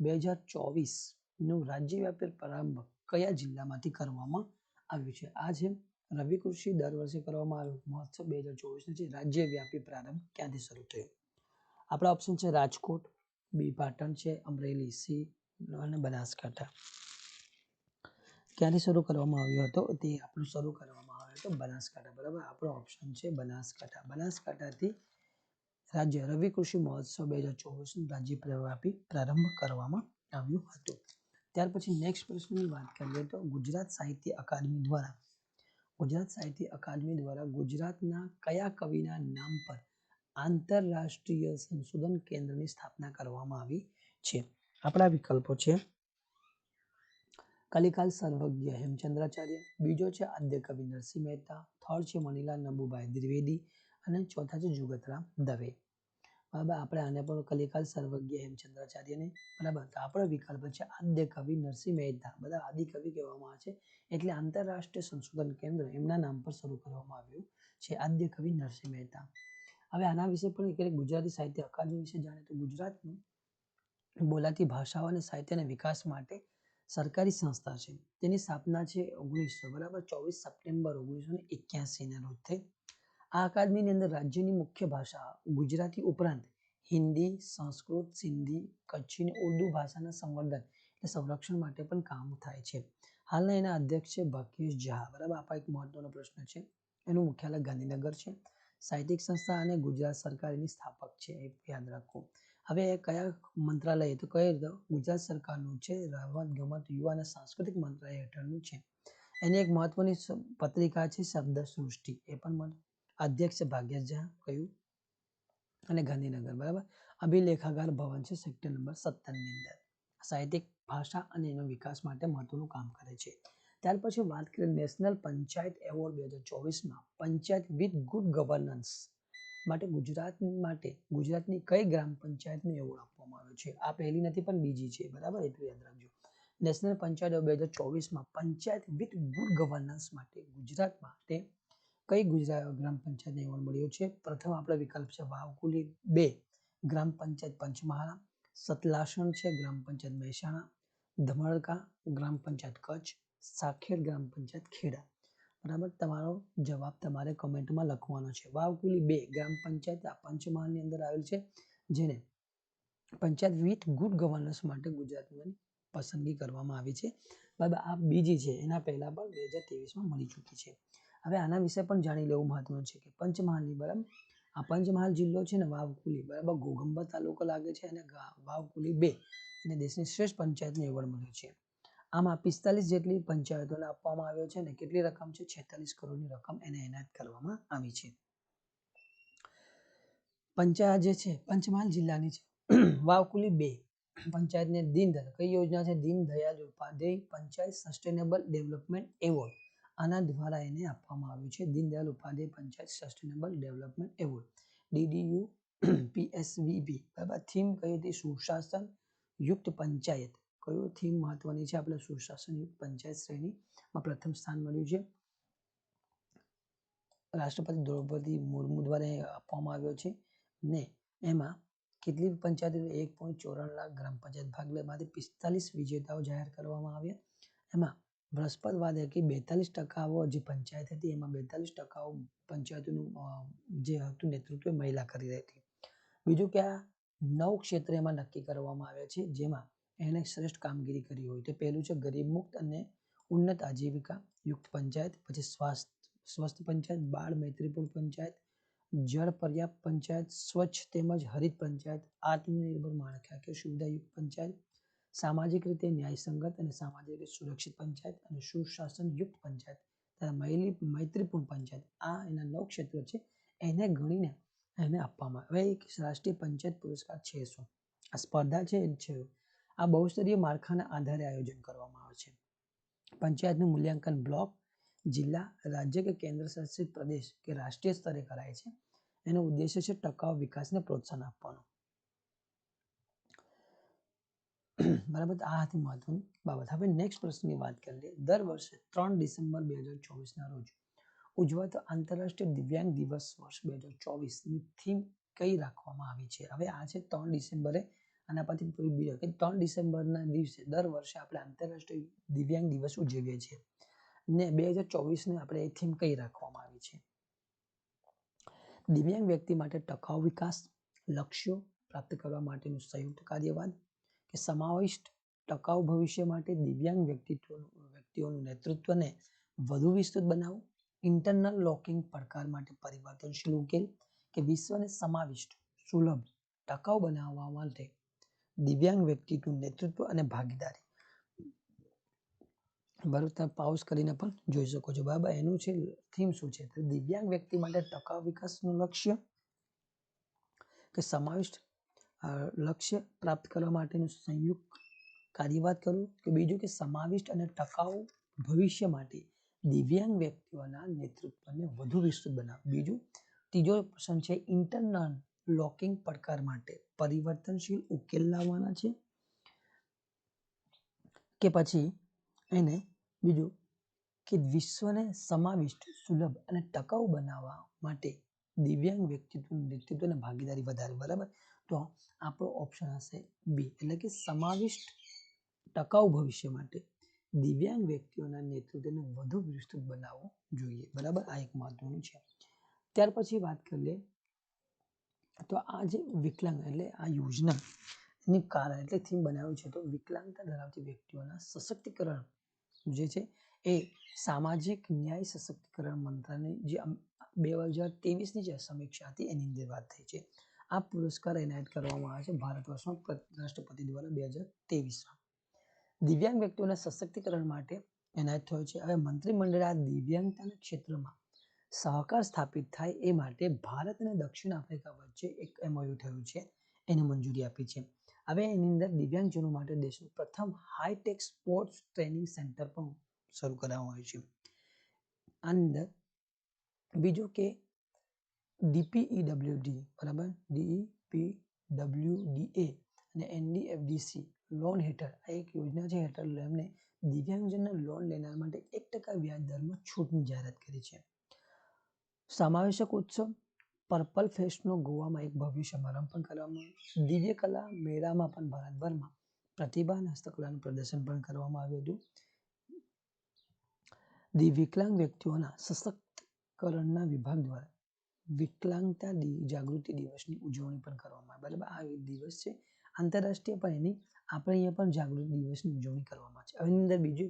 2024નું રાજ્યવ્યાપી પ્રારંભ કયા જિલ્લામાંથી કરવામાં આવ્યું છે. આ છે રવિ કૃષિ દર વર્ષે કરવામાં આવ્યું મહોત્સવ 2024 છે રાજ્યવ્યાપી પ્રારંભ ક્યાંથી શરૂ થયો. આપણા ઓપ્શન છે રાજકોટ, બી પાટણ છે, અમરેલી સી અને બનાસકાંઠા. ક્યાંથી શરૂ કરવામાં આવ્યો હતો? તે આપણું શરૂ કરવામાં આવ્યો હતો બનાસકાંઠા. બરાબર, આપણો ઓપ્શન છે બનાસકાંઠા. બનાસકાંઠાથી રાજ્ય રવિ કૃષિ મહોત્સવ 2024 રાજ્યવ્યાપી પ્રારંભ કરવામાં આવ્યું હતું. ત્યાર પછી નેક્સ્ટ પ્રશ્નની વાત કરીએ તો ગુજરાત સાહિત્ય અકાદમી દ્વારા ગુજરાતના કયા કવિના નામ પર આંતરરાષ્ટ્રીય સંશોધન કેન્દ્રની સ્થાપના કરવામાં આવી છે? આપણા વિકલ્પો છે કલિકાલ સર્વજ્ઞ હેમચંદ્રાચાર્ય, બીજો છે આદ્ય કવિ નરસિંહ મહેતા, થર્ડ છે મનીલાલ નંબુભાઈ દ્વિવેદી અને ચોથા છે જુગતરામ દવે. બરાબર, આપણે આને પણ કલિકાલ સર્વજ્ઞ હેમચંદ્રાચાર્યને, બરાબર, તો આપણો વિકલ્પ છે આદ્ય કવિ નરસિંહ મહેતા. બધા આદિ કવિ કહેવામાં આવે છે એટલે આંતરરાષ્ટ્રીય સંશોધન કેન્દ્ર એમના નામ પર શરૂ કરવામાં આવ્યું છે, આદ્ય કવિ નરસિંહ મહેતા. હવે આના વિશે પણ એક ગુજરાતી સાહિત્ય અકાદમી વિશે જાણે તો ગુજરાતનું બોલાતી ભાષાઓ અને સાહિત્યના વિકાસ માટે સરકારી સંસ્થા છે. તેની સ્થાપના છે 24 સપ્ટેમ્બર 1981 રોજ થઈ. આ અકાદમીની અંદર રાજ્યની મુખ્ય ભાષા ગુજરાતી ઉપરાંત હિન્દી, સંસ્કૃત, સિંધી, કચ્છી અને ઉર્દુ ભાષાના સંવર્ધન એટલે સંરક્ષણ માટે પણ કામ થાય છે. હાલના એના અધ્યક્ષ છે ભાગ્યેશ ઝા. બરાબર, આ એક મહત્વનો પ્રશ્ન છે. એનું મુખ્યાલય ગાંધીનગર છે. સાહિત્યિક સંસ્થા અને ગુજરાત સરકાર એની સ્થાપક છે, એ યાદ રાખવું. હવે કયા મંત્રાલય? તો કઈ રીતે? ગુજરાત સરકારનું છે, રમત ગમત યુવા અને સાંસ્કૃતિક મંત્રાલય હેઠળનું છે. એની એક મહત્વની પત્રિકા છે શબ્દ સૃષ્ટિ, એ પણ અધ્યક્ષ ભાગ્યેશ ઝા કયું અને ગાંધીનગર. બરાબર, અભિલેખાગાર ભવન છે સેક્ટર નંબર 17 ની અંદર. સાહિત્યિક ભાષા અને એનો વિકાસ માટે મહત્વનું કામ કરે છે. ત્યાર પછી વાત કરીએ નેશનલ પંચાયત એવોર્ડ 2024માં પંચાયત વિથ ગુડ ગવર્નન્સ માટે ગુજરાતની કઈ ગ્રામ પંચાયતને એવોર્ડ આપવામાં આવ્યો છે? આ પહેલી નથી પણ બીજી છે. બરાબર, એટલું યાદ રાખજો. નેશનલ પંચાયત એવોર્ડ 2024માં પંચાયત વિથ ગુડ ગવર્નન્સ માટે ગુજરાત માટે કઈ ગુજરાત ગ્રામ પંચાયતને એવોર્ડ મળ્યો છે? પ્રથમ આપણો વિકલ્પ છે વાવકુલી 2 ગ્રામ પંચાયત પંચમહાલ, સતલાસણ છે ગ્રામ પંચાયત મહેસાણા, ધમળકા ગ્રામ પંચાયત કચ્છ, સાખેડ ગ્રામ પંચાયત ખેડા. બરાબર, તમારો જવાબ તમારે કમેન્ટમાં લખવાનો છે. વાવકુલી 2 ગ્રામ પંચાયત આ પંચમહાલની અંદર આવેલ છે, જેને પંચાયત વિથ ગુડ ગવર્નન્સ માટે ગુજરાતની પસંદગી કરવામાં આવી છે. બરાબર, આ બીજી છે, એના પહેલા પણ 2023માં મળી ચૂકી છે. હવે આના વિશે પણ જાણી લેવું મહત્વનું છે કે પંચમહાલની, બરાબર, આ પંચમહાલ જિલ્લો છે ને વાવકુલી, બરાબર, ઘોઘંબા તાલુકો લાગે છે અને વાવકુલી 2 અને દેશની શ્રેષ્ઠ પંચાયતનો એવોર્ડ મળ્યો છે. આમાં 45 જેટલી પંચાયતોને આપવામાં આવ્યો છે અને કેટલી રકમ છે? 46 કરોડની રકમ એને એનાયત કરવામાં આવી છે. પંચાયત જે છે પંચમહાલ જિલ્લાની છે વાવકુલી 2 પંચાયતને દીનદયાળ કઈ યોજના છે? Deendayal Upadhyay panchayat sustainable development award, આના દ્વારા એને આપવામાં આવ્યું છે. Deendayal Upadhyay panchayat sustainable development award, DDU PSVB. બરાબર, થીમ કઈ હતી? સુશાસન યુક્ત પંચાયત. કયું થીમ મહત્વની છે? આપણે સુશાસન યુક્ત પંચાયત શ્રેણીમાં પ્રથમ સ્થાન મળ્યું છે. રાષ્ટ્રપતિ દ્રૌપદી મુર્મુ દ્વારા આપવામાં આવ્યો છે ને એમાં કેટલી પંચાયતો? 1.54 લાખ ગ્રામ પંચાયત ભાગ લે, માંથી 45 વિજેતાઓ જાહેર કરવામાં આવ્યા. એમાં બૃહસ્પત વાદ કે 42% જે પંચાયત હતી એમાં 42% પંચાયતોનું જે હતું નેતૃત્વ મહિલા કરી રહી હતી. બીજું કે આ 9 ક્ષેત્ર એમાં નક્કી કરવામાં આવ્યા છે જેમાં એને શ્રેષ્ઠ કામગીરી કરી હોય. તો પહેલું છે ગરીબ મુક્ત અને ઉન્નત આજીવિકા યુક્ત પંચાયત, પછી સ્વસ્થ પંચાયત, બાળ મૈત્રીપૂર્ણ પંચાયત, જળ પર્યાપ્ત પંચાયત, સ્વચ્છ તેમજ હરિત પંચાયત, આત્મનિર્ભર માળખાકીય સુવિધાયુક્ત પંચાયત, સામાજિક રીતે ન્યાયસંગત અને સામાજિક રીતે સુરક્ષિત પંચાયત અને સુશાસન યુક્ત પંચાયત, મૈત્રીપૂર્ણ પંચાયત. આ એના 9 ક્ષેત્રો છે, એને ગણીને એને આપવામાં આવે. હવે એક રાષ્ટ્રીય પંચાયત પુરસ્કાર છે શું? આ સ્પર્ધા છે આ બહુસ્તરીય માળખાના આધારે આયોજન કરવામાં આવે છે. પંચાયતનું મૂલ્યાંકન બ્લોક, જિલ્લા, રાજ્ય કે કેન્દ્ર શાસિત પ્રદેશ કે રાષ્ટ્રીય સ્તરે કરાય છે. એનો ઉદ્દેશ્ય છે ટકાઉ વિકાસને પ્રોત્સાહન આપવાનો. બરાબર, આ હતી મહત્વની બાબત. હવે નેક્સ્ટ પ્રશ્નની વાત કરીએ. દર વર્ષે 3 ડિસેમ્બર 2024ના રોજ ઉજવાતો આંતરરાષ્ટ્રીય દિવ્યાંગ દિવસ વર્ષ 2024ની થીમ કઈ રાખવામાં આવી છે? હવે આ છે 3 ડિસેમ્બરે, આના પછી બીજો કે 3 ડિસેમ્બરના દિવસે દર વર્ષે આપણે આંતરરાષ્ટ્રીય દિવ્યાંગ દિવસ ઉજવીએ છીએ ને 2024ને આપણે એ થીમ કઈ રાખવામાં આવી છે? દિવ્યાંગ વ્યક્તિ માટે ટકાઉ વિકાસ, લક્ષ્યો, પ્રાપ્ત કરવા માટેનું સંયુક્ત કાર્યવાદ, કે સમાવિષ્ટ ટકાઉ ભવિષ્ય માટે દિવ્યાંગ વ્યક્તિઓનું નેતૃત્વને વધુ વિસ્તૃત બનાવવું, ઇન્ટરનલ લોકિંગ પડકાર માટે પરિવર્તનશીલ ઉકેલ, કે વિશ્વને સમાવિષ્ટ, સુલભ, ટકાઉ બનાવવા માટે દિવ્યાંગ વ્યક્તિત્વનું નેતૃત્વ અને ભાગીદારી. બરાબર, તમે પાઉઝ કરીને પણ જોઈ શકો છો. બરાબર, એનું છે થીમ શું છે? તો દિવ્યાંગ વ્યક્તિ માટે ટકાઉ વિકાસનું લક્ષ્ય, કે સમાવિષ્ટ લક્ષ્ય પ્રાપ્ત કરવા માટેનું સંયુક્ત કાર્યવાદ કરવું, કે બીજું કે સમાવિષ્ટ અને ટકાઉ ભવિષ્ય માટે દિવ્યાંગ વ્યક્તિઓના નેતૃત્વને વધુ વિસ્તૃત બનાવવું. બીજું, ત્રીજો પ્રશ્ન છે ઇન્ટરનલ લોકિંગ પડકાર માટે પરિવર્તનશીલ ઉકેલ લાવવાના છે, કે પછી એને બીજું કે વિશ્વને સમાવિષ્ટ, સુલભ અને ટકાઉ બનાવવા માટે દિવ્યાંગ વ્યક્તિત્વનું નેતૃત્વ અને ભાગીદારી વધારે. બરાબર, તો આપણો ઓપ્શન હશે બી, એટલે કે સમાવિષ્ટ ટકાઉ ભવિષ્ય માટે દિવ્યાંગ વ્યક્તિઓના નેતૃત્વને વધુ વિસ્તૃત બનાવવું જોઈએ. બરાબર, આ એક મહત્વનું છે. ત્યાર પછી વાત કરીએ તો આ જે વિકલાંગ એટલે આ યોજનાની કારણ એટલે થીમ બનાવ્યું છે તો વિકલાંગતા ધરાવતી વ્યક્તિઓના સશક્તિકરણ જે છે એ સામાજિક ન્યાય સશક્તિકરણ મંત્રાલય જે 2023ની જે સમીક્ષા હતી એની અંદર વાત થઈ છે. આ પુરસ્કાર એનાયત કરવામાં આવે છે ભારત વર્ષમાં રાષ્ટ્રપતિ દ્વારા 2023માં. દિવ્યાંગ વ્યક્તિઓના સશક્તિકરણ માટે એનાયત થયો છે. હવે મંત્રીમંડળે આ દિવ્યાંગતાના ક્ષેત્રમાં સહકાર સ્થાપિત થાય એ માટે ભારત અને દક્ષિણ આફ્રિકા વચ્ચે એક MOU થયું છે, એને મંજૂરી આપી છે. હવે એની અંદર દિવ્યાંગજનો માટે દેશનું પ્રથમ હાઈટેક સ્પોર્ટ્સ ટ્રેનિંગ સેન્ટર પણ શરૂ કરવામાં આવ્યું છે. આની અંદર બીજું કે DPEWD બરાબર DPWDA અને NDFDC લોન હેઠળ આ એક યોજના છે હેઠળ એમને દિવ્યાંગજનને લોન લેનાર માટે 1% વ્યાજ દરમાં છૂટની જાહેરાત કરી છે. સમાવેશક ઉત્સવ પર્પલ ફેસ્ટનો ગોવામાં એક ભવ્ય સમારંભ પણ કરવામાં આવ્યો. દિવ્ય કલા મેળામાં પણ ભારતભરમાં પ્રતિભા અને હસ્તકલાનું પ્રદર્શન પણ કરવામાં આવ્યું હતું. વિકલાંગ વ્યક્તિઓના સશક્તિકરણના વિભાગ દ્વારા વિકલાંગતા જાગૃતિ દિવસની ઉજવણી પણ કરવામાં આવે. બરાબર, આ દિવસ છે આંતરરાષ્ટ્રીય પણ એની આપણે અહીંયા પણ જાગૃતિ દિવસની ઉજવણી કરવામાં આવે છે. એની અંદર બીજું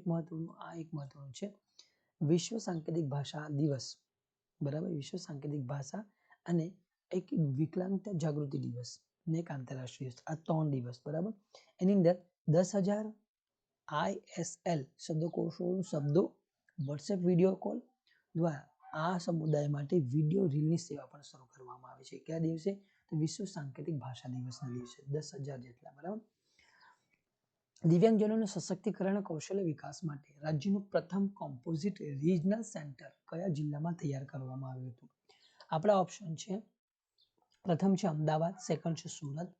એક મહત્વનું છે વિશ્વ સાંકેતિક ભાષા દિવસ. બરાબર, વિશ્વ સાંકેતિક ભાષા અને એક વિકલાંગતા જાગૃતિ દિવસ ને એક આંતરરાષ્ટ્રીય દિવસ, આ 3 દિવસ. બરાબર, એની અંદર 10,000 ISL શબ્દો વોટ્સએપ વિડીયો કોલ દ્વારા આ સમુદાય માટે વિડીયો રીલની સેવા પણ શરૂ કરવામાં આવે છે. કયા દિવસે? તો વિશ્વ સાંકેતિક ભાષા દિવસના દિવસે 10,000 જેટલા. બરાબર, દિવ્યાંગજનોના સશક્તિકરણ કૌશલ્ય વિકાસ માટે રાજ્યનું પ્રથમ કોમ્પોઝિટ રિજનલ સેન્ટર કયા જિલ્લામાં તૈયાર કરવામાં આવ્યું હતું? આપણા ઓપ્શન છે પ્રથમ છે અમદાવાદ, સેકન્ડ છે સુરત,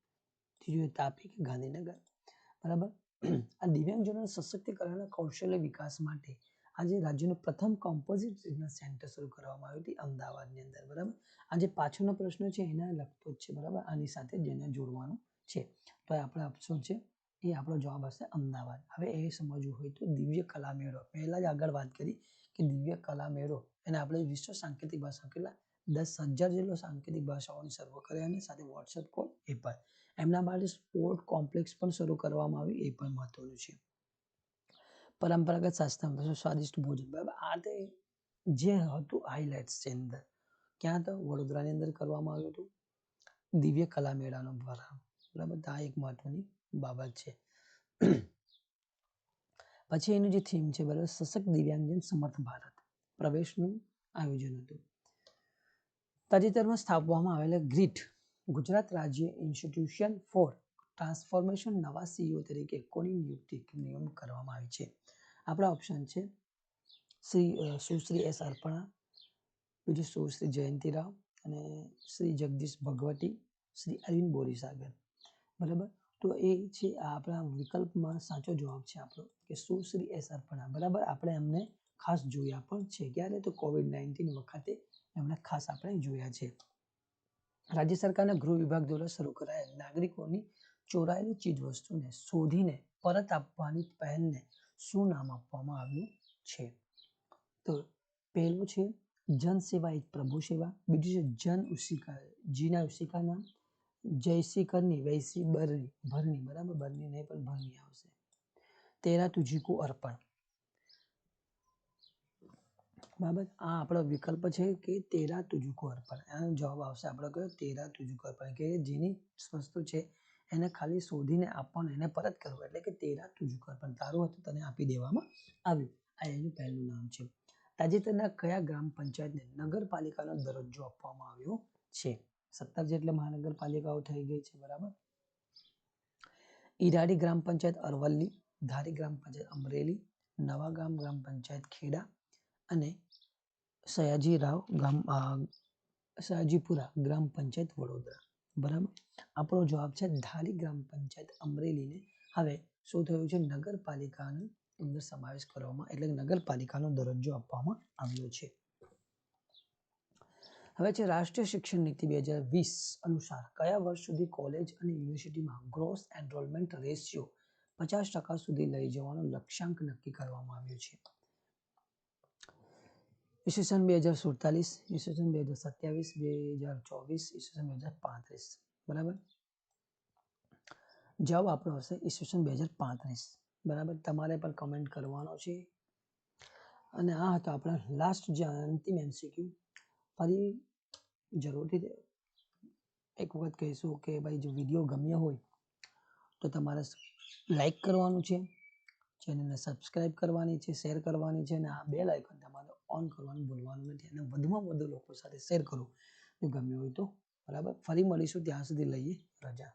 ત્રીજું તાપી કે ગાંધીનગર. બરાબર, આ દિવ્યાંગજનોના સશક્તિકરણ કૌશલ્ય વિકાસ માટે આજે રાજ્યનું પ્રથમ કોમ્પોઝિટ રિજનલ સેન્ટર શરૂ કરવામાં આવ્યું હતું અમદાવાદની અંદર. બરાબર, આ જે પાછળનો પ્રશ્ન છે એના લગતો જ છે. બરાબર, આની સાથે જેને જોડવાનું છે તો આપણા ઓપ્શન છે એ આપણો જવાબ હશે અમદાવાદ. હવે એ સમજવું હોય તો દિવ્ય કલા મેળો પહેલા જ આગળ વાત કરી કે દિવ્ય કલા મેળો એને આપણે વિશ્વ સાંકેતિક ભાષા કેટલા 10,000 જેટલો સાંકેતિક ભાષાઓની સર્વ કર્યા અને સાથે વોટ્સએપ કોલ એ પણ એમના માટે સ્પોર્ટ કોમ્પ્લેક્સ પણ શરૂ કરવામાં આવ્યું એ પણ મહત્વનું છે. પરંપરાગત શાસ્ત્ર સ્વાદિષ્ટ ભોજન. બરાબર, આ તે જે હતું હાઇલાઇટ્સ છે અંદર ક્યાં તો વડોદરાની અંદર કરવામાં આવ્યું હતું દિવ્ય કલા મેળાનો દ્વારા. બરાબર, આ એક મહત્વની બાબત છે. પછી એનું જે થીમ છે બરાબર સશક્ત દિવ્યાંગજન સમર્થ ભારત પ્રવેશનું આયોજન હતું. તાજેતરમાં સ્થાપવામાં આવેલા ગ્રીટ ગુજરાત રાજ્ય ઇન્સ્ટિટ્યુશન ફોર ટ્રાન્સફોર્મેશન નવા CEO તરીકે કોની નિયુક્તિ કરવામાં આવી છે? આપણા ઓપ્શન છે સુશ્રી S. અર્પણા, બીજું સુશ્રી જયંતિ રાવ અને શ્રી જગદીશ ભગવતી, શ્રી અરવિંદ બોરીસાગર. બરાબર, તો એ છે આપણા વિકલ્પમાં સાચો જવાબ છે આપણો કે સુશ્રી S. અર્પણા. બરાબર, આપણે એમને ખાસ જોયા પણ છે. ક્યારે? તો COVID-19 વખતે એમને ખાસ આપણે જોયા છે. રાજ્ય સરકારના ગૃહ વિભાગ દ્વારા શરૂ કરાયેલ નાગરિકોની ચોરાયેલી ચીજવસ્તુને શોધીને પરત આપવાની પહેલને શું નામ આપવામાં આવ્યું છે? તો પહેલું છે જન સેવા એક પ્રભુ સેવા, બીજું છે જન ઉસિકા જીના ઉસિકા નામ, જયશિખરની વૈસી બરની ભરની બરાબર બરની નહીં પણ ભરની આવશે. તેરા તુझको અર્પણ બરાબર આ આપણો વિકલ્પ છે કે તેરા તુझको અર્પણ એનો જવાબ આવશે આપણો કયો તેરા તુझको અર્પણ કે જેની વસ્તુ છે એને ખાલી શોધીને આપવાનું એને પરત કરવું એટલે કે તેરા તુझको અર્પણ તારું હતું તને આપી દેવામાં આવ્યું. આ એનું પહેલું નામ છે. તાજેતરના કયા ગ્રામ પંચાયતને નગરપાલિકાનો દરજ્જો આપવામાં આવ્યો છે? 17 જેટલે મહાનગરપાલિકાઓ થઈ ગઈ છે બરાબર. ઈરાડી ગ્રામ પંચાયત અરવલ્લી, ધારી ગ્રામ પંચાયત અમરેલી, નવાગામ ગ્રામ પંચાયત ખેડા અને સયાજીપુરા ગ્રામ પંચાયત વડોદરા બરાબર. આપણો જવાબ છે ધારી ગ્રામ પંચાયત અમરેલીને હવે શું થયું છે નગરપાલિકાનો અંદર સમાવેશ કરવામાં એટલે નગરપાલિકાનો દરજ્જો આપવામાં આવ્યો છે. હવે છે રાષ્ટ્રીય શિક્ષણ નીતિ 2020 અનુસાર કયા વર્ષ સુધી કોલેજ અને યુનિવર્સિટીમાં ગ્રોસ એનરોલમેન્ટ રેશિયો 50% સુધી લઈ જવાનો લક્ષ્યાંક નક્કી કરવામાં આવ્યો છે? ઈસવીસન 2047, ઈસવીસન 2027, 2024, ઈસવીસન 2035 બરાબર. જવાબ આપણો હશે ઈસવીસન 2035 બરાબર. તમારે પણ કમેન્ટ કરવાનો છે. અને આ હતો આપણા લાસ્ટ જે અંતિમ MCQ. ફરી જરૂરથી એક વખત કહીશું કે ભાઈ જો વિડીયો ગમ્યો હોય તો તમારે લાઈક કરવાનું છે, ચેનલને સબસ્ક્રાઈબ કરવાની છે, શેર કરવાની છે અને આ બેલ આઇકન તમારે ઓન કરવાનું ભૂલવાનું નથી અને વધુમાં વધુ લોકો સાથે શેર કરો જો ગમ્યું હોય તો બરાબર. ફરી મળીશું ત્યાં સુધી લઈએ રજા.